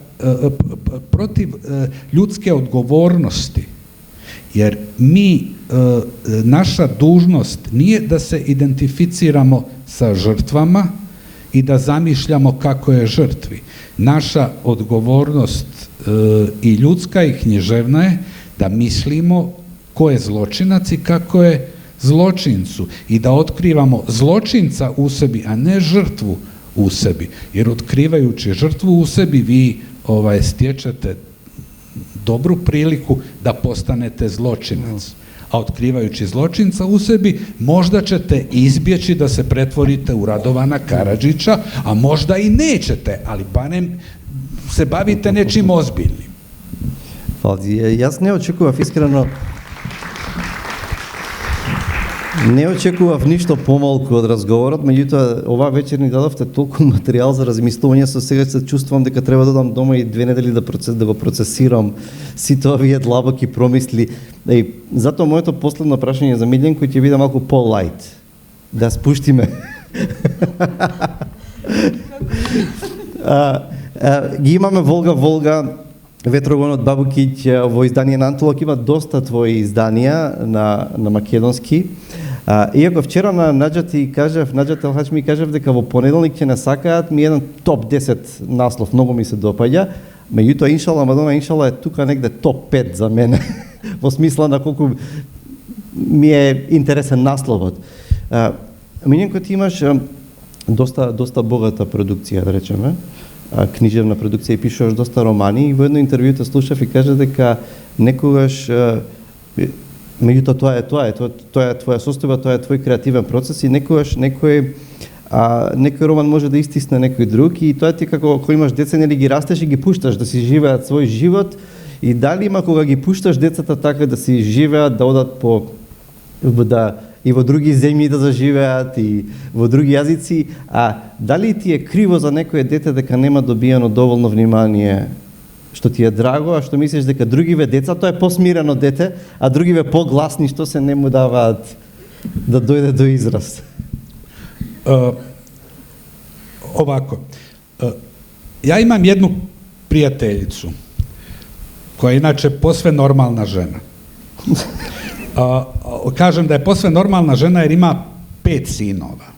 protiv ljudske odgovornosti. Jer naša dužnost nije da se identificiramo sa žrtvama i da zamišljamo kako je žrtvi. Naša odgovornost i ljudska i književna je da mislimo ko je zločinac i kako je zločincu i da otkrivamo zločinca u sebi, a ne žrtvu u sebi. Jer otkrivajući žrtvu u sebi vi stječete dobru priliku da postanete zločinac. A otkrivajući zločinca u sebi, možda ćete izbjeći da se pretvorite u Radovana Karadžića, a možda i nećete, ali barem se bavite nečim ozbiljnim. Jaz ne očekujem iskreno, не очекував ништо помалку од разговорот, меѓутоа ова вечер ни дадовте толку материјал за размислување, со сега се чувствувам дека треба да додам дома и 2 недели да го процесирам сите овие длабоки промисли. Затоа моето последно прашање за Милјенко ќе биде малку по-лајт. Да спуштиме. Ги имаме Волга, Ветрогонот Бабукиќ во издание на Антолог, има доста твои изданија на македонски. Иако вчера на Наџа Телхач ми кажав дека во понеделник ќе не сакаат ми еден топ 10 наслов, многу ми се допаѓа, меѓутоа иншала Мадона иншала е тука негде топ 5 за мене, во смисла на колку ми е интересен насловот. Милјенко, ти имаш доста богата продукција, да речеме, книжевна продукција и пишуваш доста романи и во едно интервју те слушав и кажа дека некогаш меѓутоа тоа е твоја состојба, тоа е твој креативен процес и некогаш некој роман може да истисне некој друг и тоа ти како кога имаш деца нели ги растеш и ги пушташ да си живеат свој живот и дали има кога ги пушташ децата така да си живеат, да одат и во други земји да заживеат и во други јазици, дали ти е криво за некое дете дека нема добиено доволно внимание што ти е драго, а што мислиш дека другиве деца, тоа е посмирено дете, а другиве погласни што се не му даваат да дојде до израз? Ovako, ja imam jednu prijateljicu koja je inače posve normalna žena. Kažem da je posve normalna žena jer ima 5 sinova.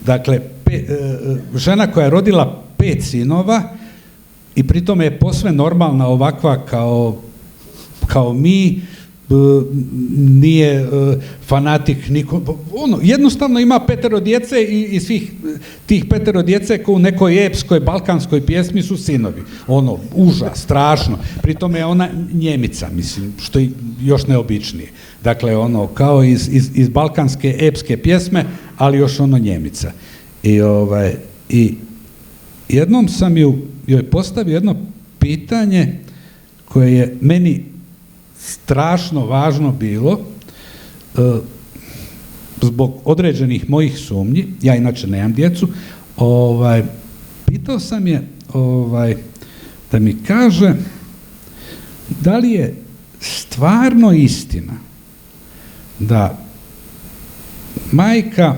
Dakle, žena koja je rodila 5 sinova i pritome je posve normalna ovakva kao mi, nije fanatik jednostavno ima 5 djece i svih tih 5 djece kao u nekoj epskoj balkanskoj pjesmi su sinovi. Užas, strašno. Pritom je ona Njemica, mislim, što je još neobičnije. Dakle, kao iz balkanske epske pjesme, ali još Njemica. I jednom sam joj postavio jedno pitanje koje je meni strašno važno bilo zbog određenih mojih sumnji, ja inače nemam djecu, pitao sam je da mi kaže da li je stvarno istina da majka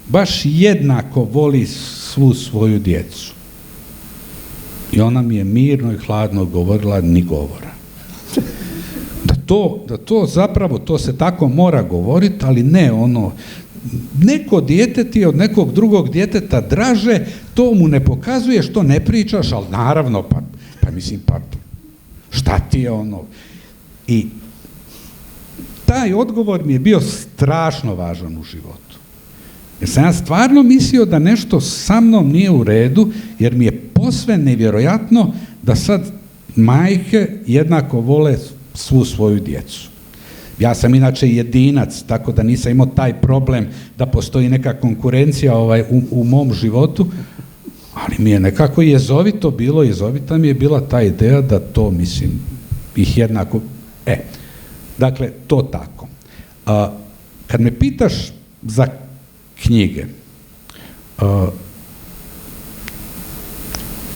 baš jednako voli svu svoju djecu. I ona mi je mirno i hladno govorila, ni govora. Da to zapravo, to se tako mora govoriti, ali ne neko dijete ti od nekog drugog djeteta draže, to mu ne pokazuješ, to ne pričaš, ali naravno, pa šta ti je I taj odgovor mi je bio strašno važan u životu. Jer sam ja stvarno mislio da nešto sa mnom nije u redu, jer mi je posve nevjerojatno da sad majke jednako vole svu svoju djecu. Ja sam inače jedinac, tako da nisam imao taj problem da postoji neka konkurencija u mom životu, ali mi je nekako jezovito bilo, jezovita mi je bila ta ideja da to, mislim, ih jednako... Dakle, to tako. Kad me pitaš za knjige,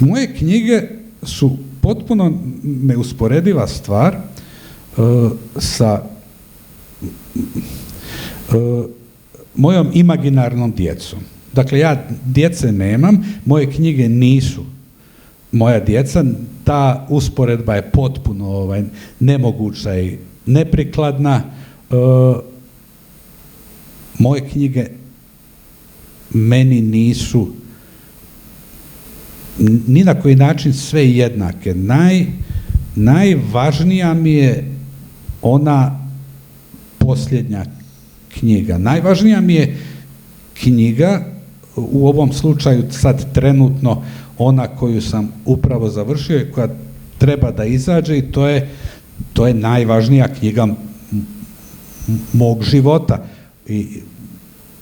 moje knjige su potpuno neusporediva stvar sa mojom imaginarnom djecom. Dakle, ja djece nemam, moje knjige nisu moja djeca, ta usporedba je potpuno nemoguća i neprikladna. Moje knjige meni nisu ni na koji način sve jednake. Najvažnija mi je ona posljednja knjiga. Najvažnija mi je knjiga, u ovom slučaju sad trenutno ona koju sam upravo završio i koja treba da izađe, i to je najvažnija knjiga mog života. I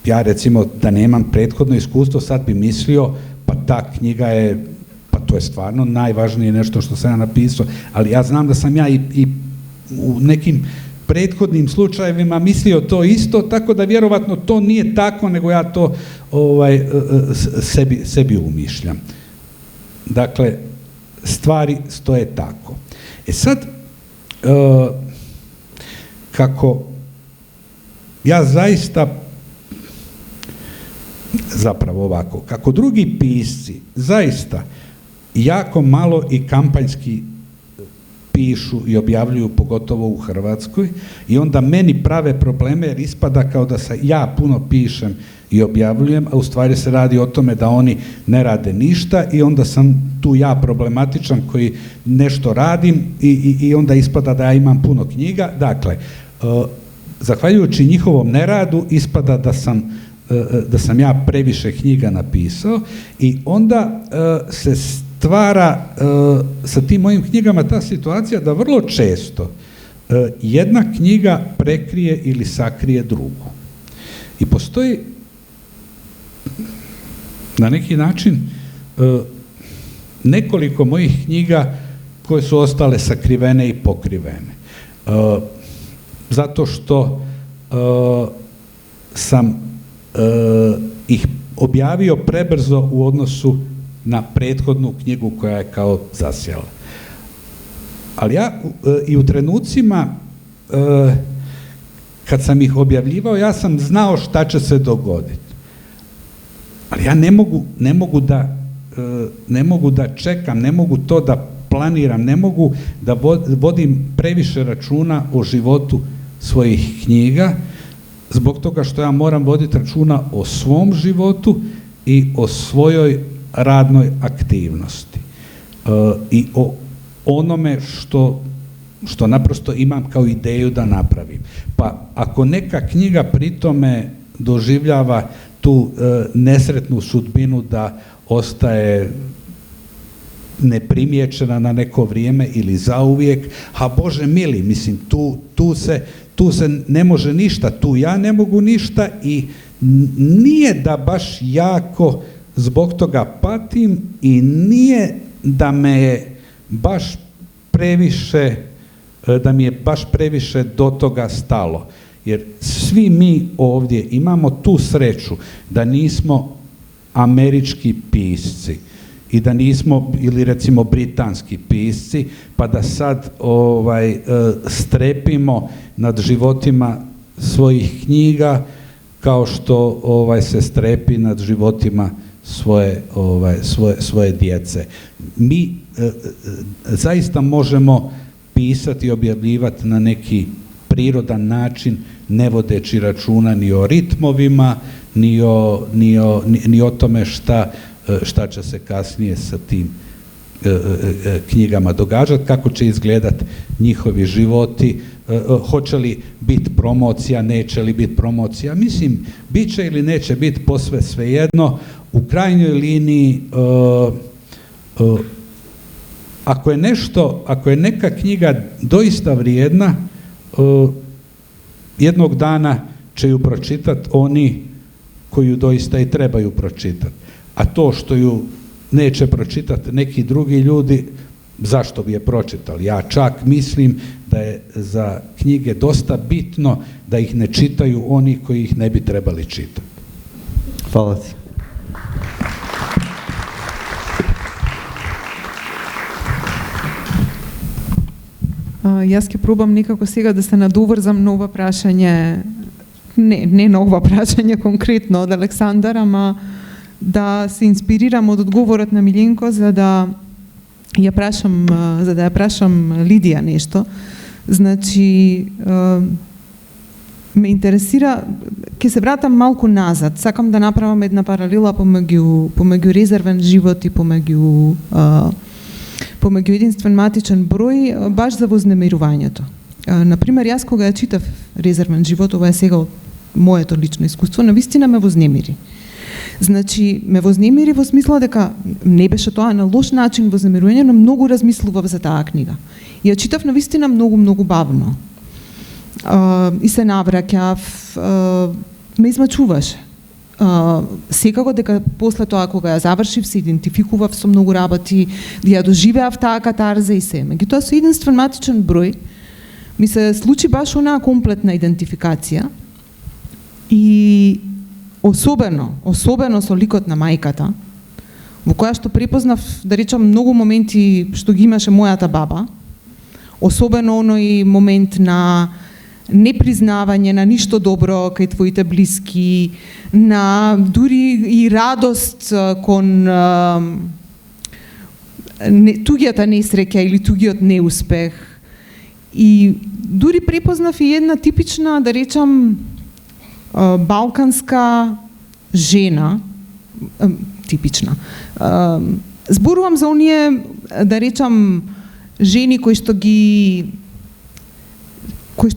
ja recimo da nemam prethodno iskustvo, sad bi mislio pa ta knjiga je, pa to je stvarno najvažnije nešto što sam ja napisao, ali ja znam da sam ja i u nekim prethodnim slučajevima mislio to isto, tako da vjerovatno to nije tako, nego ja to sebi umišljam. Dakle, stvari stoje tako. Sad, kako ja zapravo ovako, kako drugi pisci zaista jako malo i kampanjski pišu i objavljuju, pogotovo u Hrvatskoj, i onda meni prave probleme jer ispada kao da ja puno pišem i objavljujem, a u stvari se radi o tome da oni ne rade ništa i onda sam tu ja problematičan koji nešto radim i onda ispada da ja imam puno knjiga. Dakle, zahvaljujući njihovom neradu ispada da sam ja previše knjiga napisao i onda se stvara sa tim mojim knjigama ta situacija da vrlo često jedna knjiga prekrije ili sakrije drugu. I postoji na neki način nekoliko mojih knjiga koje su ostale sakrivene i pokrivene. Zato što sam ih objavio prebrzo u odnosu na prethodnu knjigu koja je kao zasjela. Ali ja i u trenucima kad sam ih objavljivao, ja sam znao šta će se dogoditi. Ali ja ne mogu da čekam, ne mogu to da planiram, ne mogu da vodim previše računa o životu svojih knjiga, zbog toga što ja moram voditi računa o svom životu i o svojoj radnoj aktivnosti i o onome što naprosto imam kao ideju da napravim. Pa ako neka knjiga pri tome doživljava tu nesretnu sudbinu da ostaje neprimjećena na neko vrijeme ili zauvijek, a Bože mili, mislim, tu se ne može ništa, tu ja ne mogu ništa i nije da baš jako zbog toga patim i nije da me je baš previše do toga stalo. Jer svi mi ovdje imamo tu sreću da nismo američki pisci i da nismo, ili recimo britanski pisci, pa da sad strepimo nad životima svojih knjiga kao što se strepi nad životima svoje djece. Mi zaista možemo pisati i objavljivati na prirodan način, ne vodeći računa ni o ritmovima, ni o tome šta će se kasnije sa tim knjigama događati, kako će izgledati njihovi životi, hoće li biti promocija, neće li biti promocija. Mislim, bit će ili neće biti posve svejedno. U krajnjoj liniji, ako je neka knjiga doista vrijedna, jednog dana će ju pročitati oni koji ju doista i trebaju pročitati. A to što ju neće pročitati neki drugi ljudi, zašto bi je pročitali? Ja čak mislim da je za knjige dosta bitno da ih ne čitaju oni koji ih ne bi trebali čitati. Hvala ti. Jaz ki probam nekako сега da se nadovežem na vprašanje, ne na vprašanje konkretno od Aleksandra, da se inspiriram od odgovora na Miljenko, za da ja vprašam Lidija nešto. Znači, me interesira, ki se vratam malko nazad, sakam da napravim jedna paralela pomegu rezerven život i pomegu единствен матичен број, баш за вознемирувањето. Например, јас кога ја читав Резервен живот, ова е сега моето лично искуство, навистина ме вознемири. Значи, ме вознемири во смисла дека не беше тоа на лош начин вознемирување, но многу размислував за таа книга. И ја читав навистина многу бавно. И се навраќав, ме измачуваше. Секако дека после тоа кога ја завршив се идентификував со многу работи, ја доживеав таа катарза и се. Меѓутоа со единствен матичен број ми се случи баш онаа комплетна идентификација и особено со ликот на мајката, во која што препознав, да речам, многу моменти што ги имаше мојата баба, особено оној момент на непризнавање на ништо добро кај твоите блиски, на дури и радост кон туѓата несреќа или туѓиот неуспех. И дури препознав и една типична, да речам, балканска жена, типична. Зборувам за оние, да речам, жени кои што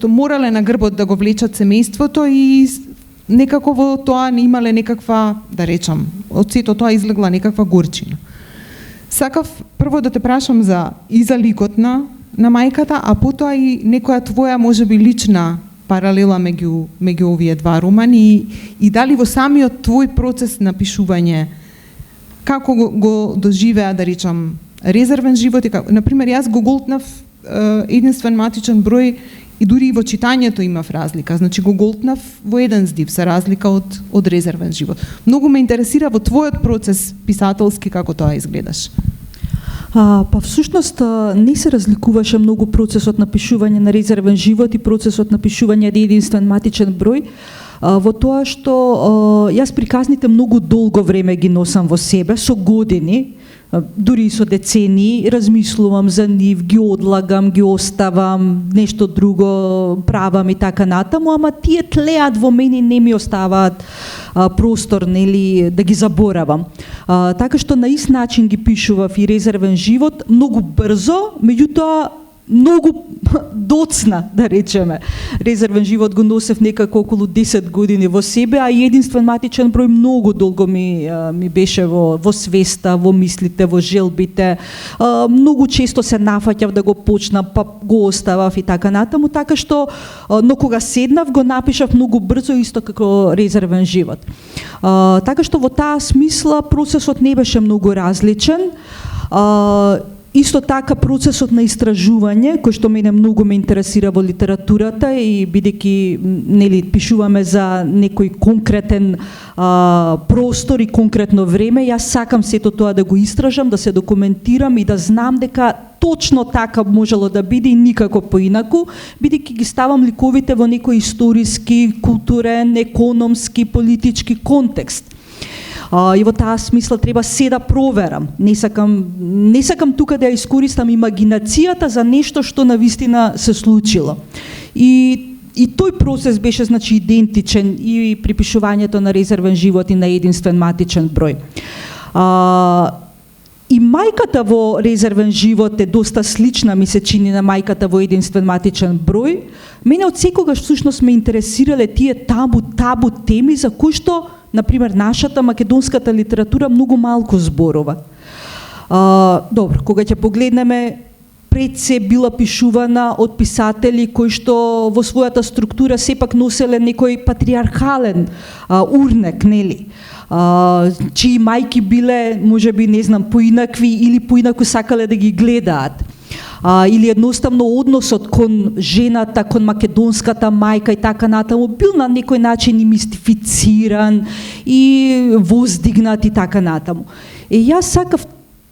морале на грбот да го влечат семејството и некако во тоа не имале некаква, да речам, од сето тоа излегла некаква горчина. Сакав прво да те прашам за ликот на мајката, а потоа и некоја твоја можеби лична паралела меѓу овие два романи и дали во самиот твој процес на пишување како го доживеа, да речам, резервен живот и како, например, јас го голтнав единствен матичен број и дури и во читањето имав разлика. Значи го голтнав во еден здив за разлика од резервен живот. Многу ме интересира во твојот процес писателски како тоа изгледаш. Па всушност не се разликуваше многу процесот на пишување на резервен живот и процесот на пишување на единствен матичен број, во тоа што јас приказните многу долго време ги носам во себе, со години, дури и со децении, размислувам за нив, ги одлагам, ги оставам, нешто друго правам и така натаму, ама тие тлеат во мене и не ми оставаат простор, нели, да ги заборавам. Така што на ист начин ги пишував и резервен живот, многу брзо, меѓутоа многу доцна, да речеме. Резервен живот го носев некако околу 10 години во себе, а и единствен матичен број многу долго ми беше во свеста, во мислите, во желбите. Многу често се нафаќав да го почнам, па го оставав и така натаму, така што, но кога седнав, го напишав многу брзо, исто како резервен живот. Така што во таа смисла процесот не беше многу различен. Исто така процесот на истражување, кој што мене многу ме интересира во литературата и бидејќи нели пишуваме за некој конкретен простор и конкретно време, јас сакам сето тоа да го истражам, да се документирам и да знам дека точно така можело да биде и никако поинаку, бидејќи ги ставам ликовите во некој историски, културен, економски, политички контекст. И во таа смисла треба се да проверам. Не сакам тука да ја искористам имагинацијата за нешто што навистина се случило. И тој процес беше, значи, идентичен и при пишувањето на резервен живот и на единствен матичен број. И мајката во резервен живот е доста слична, ми се чини, на мајката во единствен матичен број. Мене од секогаш всушност ме интересирале тие табу теми за кои што, например, нашата македонската литература многу малку зборува. Добро, кога ќе погледнеме, пред се била пишувана од писатели кои што во својата структура сепак носеле некој патриархален урнек, нели? Чии мајки биле, можеби, не знам, поинакви или поинаку сакале да ги гледаат. Или едноставно односот кон жената, кон македонската мајка и така натаму бил на некој начин и мистифициран и воздигнат и така натаму. Јас сакав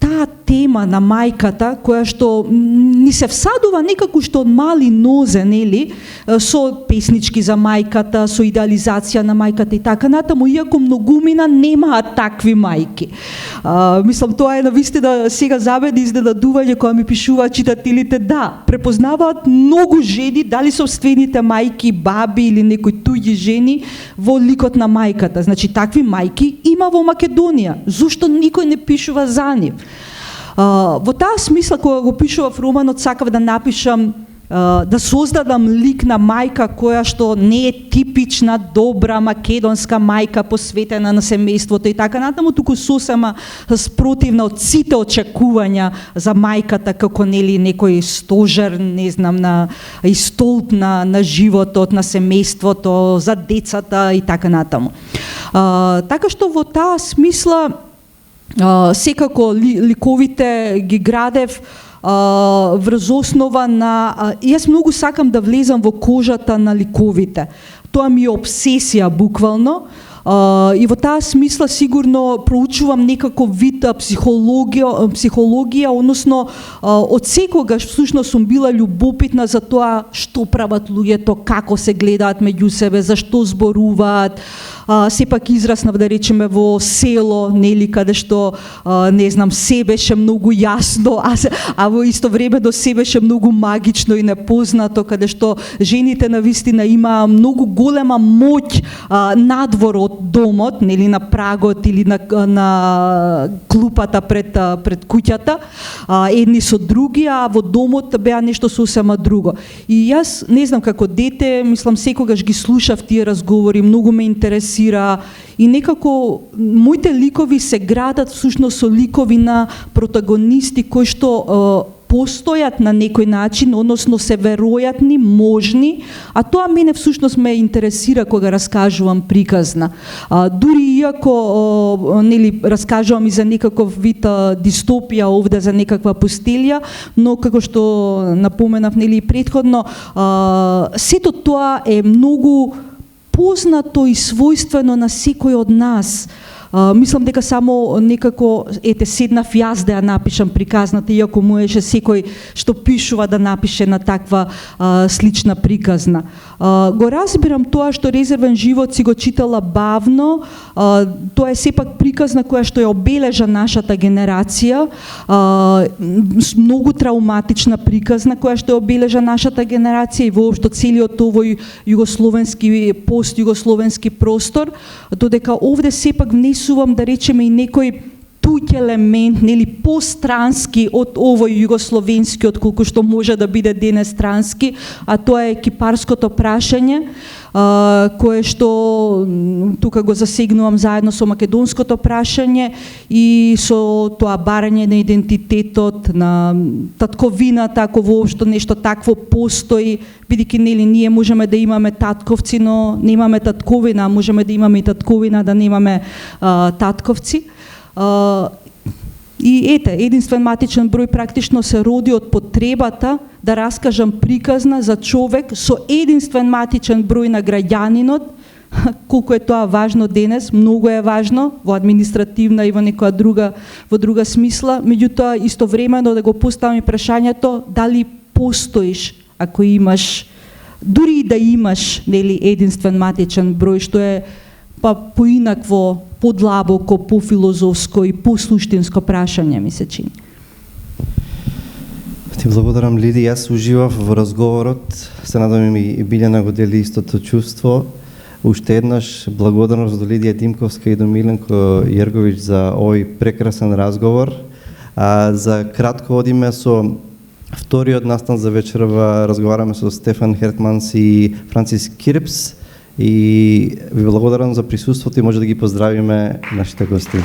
таа тема на мајката, која што ни се всадува некако што од мали нозе, нели, со песнички за мајката, со идеализација на мајката и така натаму, иако многумина немаат такви мајки. Мислам, тоа е навистина сега за мене изненадување кога ми пишуваат читателите, да, препознаваат многу жени, дали собствените мајки, баби или некои туѓи жени во ликот на мајката. Значи, такви мајки има во Македонија. Зошто никој не пишува за нив? Во таа смисла, кога го пишував романот, сакав да напишам да создадам лик на мајка која што не е типична, добра, македонска мајка посветена на семејството и така натаму, туку сосема спротивна од сите очекувања за мајката како нели некој стожер, не знам, и столб на животот, на семејството, за децата и така натаму. Така што во таа смисла секако ликовите ги градев врз основа на... Јас многу сакам да влезам во кожата на ликовите. Тоа ми е обсесија, буквално. И во таа смисла сигурно проучувам некаков вид психологија, односно од секогаш всушност сум била љубопитна за тоа што прават луѓето, како се гледаат меѓу себе, зашто зборуваат. Сепак израснав, да речеме, во село, нели, каде што, не знам, се беше многу јасно, а во исто време до се беше многу магично и непознато, каде што жените навистина имаа многу голема моќ надвор од домот, нели, на прагот или на клупата пред куќата, едни со други, а во домот беа нешто сосема друго. И јас, не знам, како дете, мислам, секогаш ги слушав тие разговори, многу ме интересира и некако моите ликови се градат всушност со ликови на протагонисти кои што постојат на некој начин, односно се веројатни, можни, а тоа мене всушност ме интересира кога раскажувам приказна. Дури иако нели раскажувам и за некаков вид дистопија овде, за некаква пустелја, но како што напоменав нели претходно, сето тоа е многу познато и својствено на секој од нас. Мислам дека само некако, седнав јас да ја напишам приказната, иако можеше секој што пишува да напише на таква слична приказна. Го разбирам тоа што Резервен живот си го читала бавно, тоа е сепак приказна која што ја обележа нашата генерација, многу трауматична приказна која што ја обележа нашата генерација и воопшто целиот овој југословенски, пост-југословенски простор, додека овде сепак внесувам, да речеме, и некој туѓ елемент, нели, пострански од овој југословенски, отколку што може да биде денес странски, а тоа е кипарското прашање, кое што тука го засегнувам заедно со македонското прашање и со тоа барање на идентитетот, на татковината, ако воопшто нешто такво постои, бидејќи нели ние можеме да имаме татковци, но немаме татковина, можеме да имаме и татковина, да немаме татковци. И единствен матичен број практично се роди од потребата да раскажам приказна за човек со единствен матичен број на граѓанинот. Колку е тоа важно денес, многу е важно во административна и во некоја друга смисла, меѓутоа истовремено да го поставам и прашањето дали постоиш ако имаш, дури и да имаш, нели, единствен матичен број, што е па поинакво, подлабоко, пофилозофско и посуштинско прашање, ми се чини. Ти благодарам, Лиди. Јас уживав во разговорот. Се надам и Билјана го дели истото чувство. Уште еднаш благодарност до Лидија Димковска и до Миленко Јерговиќ за овој прекрасен разговор. За кратко одиме со вториот настан за вечерва. Разговараме со Стефан Хертманс и Францис Кирпс. И ви благодарам за присуството и може да ги поздравиме нашите гости.